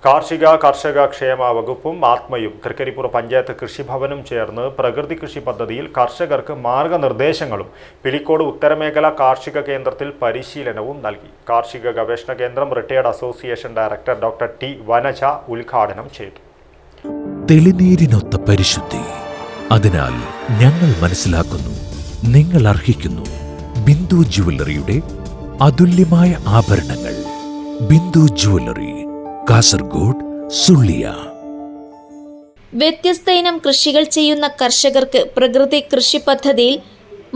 കാർഷിക കർഷക ക്ഷേമ വകുപ്പും ആത്മയും തൃക്കരിപ്പൂർ പഞ്ചായത്ത് കൃഷിഭവനും ചേർന്ന് പ്രകൃതി കൃഷി പദ്ധതിയിൽ കർഷകർക്ക് മാർഗനിർദ്ദേശങ്ങളും പിലിക്കോട് ഉത്തരമേഖല കാർഷിക കേന്ദ്രത്തിൽ പരിശീലനവും നൽകി. കാർഷിക ഗവേഷണ കേന്ദ്രം retired association director doctor T Vanaja ഉദ്ഘാടനം ചെയ്തു. തെളിനീരിനൊത്ത പരിശുദ്ധി, അതിനാൽ ഞങ്ങൾ മനസ്സിലാക്കുന്നു, നിങ്ങൾ അർഹിക്കുന്നു. ബിന്ദു ജുവല്ലറിയുടെ അതുല്യമായ ആഭരണങ്ങൾ. ബിന്ദു ജുവല്ലറി, കാസർഗോഡ്, സുള്ളിയ. വ്യത്യസ്ത ഇനം കൃഷികൾ ചെയ്യുന്ന കർഷകർക്ക് പ്രകൃതി കൃഷി പദ്ധതിയിൽ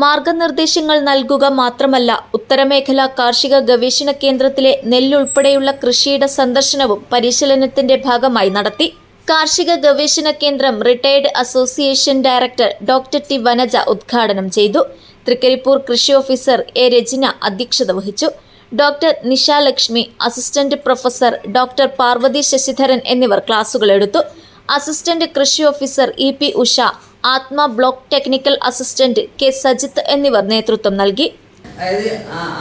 മാർഗനിർദ്ദേശങ്ങൾ നൽകുക മാത്രമല്ല, ഉത്തരമേഖല കാർഷിക ഗവേഷണ കേന്ദ്രത്തിലെ നെല്ലുൾപ്പെടെയുള്ള കൃഷിയുടെ സന്ദർശനവും പരിശീലനത്തിന്റെ ഭാഗമായി നടത്തി. കാർഷിക ഗവേഷണ കേന്ദ്രം retired association director doctor T Vanaja ഉദ്ഘാടനം ചെയ്തു. തൃക്കരിപ്പൂർ കൃഷി ഓഫീസർ എ രജിന അധ്യക്ഷത വഹിച്ചു. Doctor Nisha Lakshmi, assistant professor doctor Parvathy Sasidharan എന്നിവർ ക്ലാസുകൾ എടുത്തു. അസിസ്റ്റന്റ് കൃഷി ഓഫീസർ ഇ പി ഉഷ, ആത്മ block technical assistant K Sajith എന്നിവർ നേതൃത്വം നൽകി. അതായത്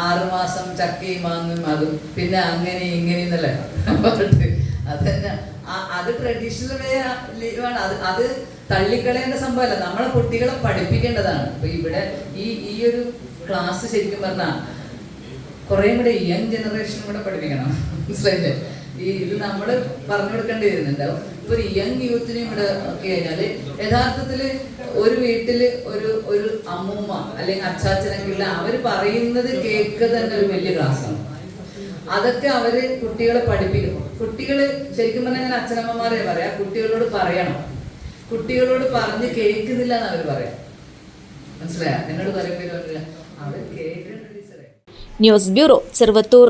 6 മാസം ചക്കയും മാങ്ങും അതും പിന്നെ അങ്ങനെ ഇങ്ങനെയെന്നല്ലേ അതന്നെ. അത് ട്രഡീഷണൽ വേ ആണ്. അത് തള്ളിക്കളയേണ്ട സംഭവമല്ല, നമ്മളെ കുട്ടികളെ പഠിപ്പിക്കേണ്ടതാണ്. ഇപ്പൊ ഇവിടെ ഈ ഒരു ക്ലാസ് ശരിക്കും പറഞ്ഞാൽ കുറേ കൂടെ യങ് ജനറേഷനും കൂടെ പഠിപ്പിക്കണം. മനസ്സിലായില്ലേ? ഇത് നമ്മൾ പറഞ്ഞു കൊടുക്കേണ്ടി വരുന്നുണ്ടാവും. ഇപ്പൊ ഒരു യങ് യൂത്തിനെയും കൂടെ ഒക്കെ കഴിഞ്ഞാല് യഥാർത്ഥത്തില് ഒരു വീട്ടില് ഒരു അമ്മൂമ്മ അല്ലെങ്കിൽ അച്ചാച്ചനൊക്കെ ഉള്ള അവര് പറയുന്നത് കേൾക്കുക തന്നെ ഒരു വലിയ ക്ലാസ്സാണ്. അതൊക്കെ അവര് കുട്ടികളെ പഠിപ്പിക്കും. കുട്ടികള് ശരിക്കും പറഞ്ഞാൽ ഞാൻ അച്ഛനമ്മമാരെ പറയാം, കുട്ടികളോട് പറയണം. കുട്ടികളോട് പറഞ്ഞ് കേൾക്കുന്നില്ല എന്ന് അവർ പറയാം. മനസ്സിലായ? എന്നോട് പറയുമ്പോൾ അവർ കേൾക്കേണ്ട. News bureau, Cheruvathur.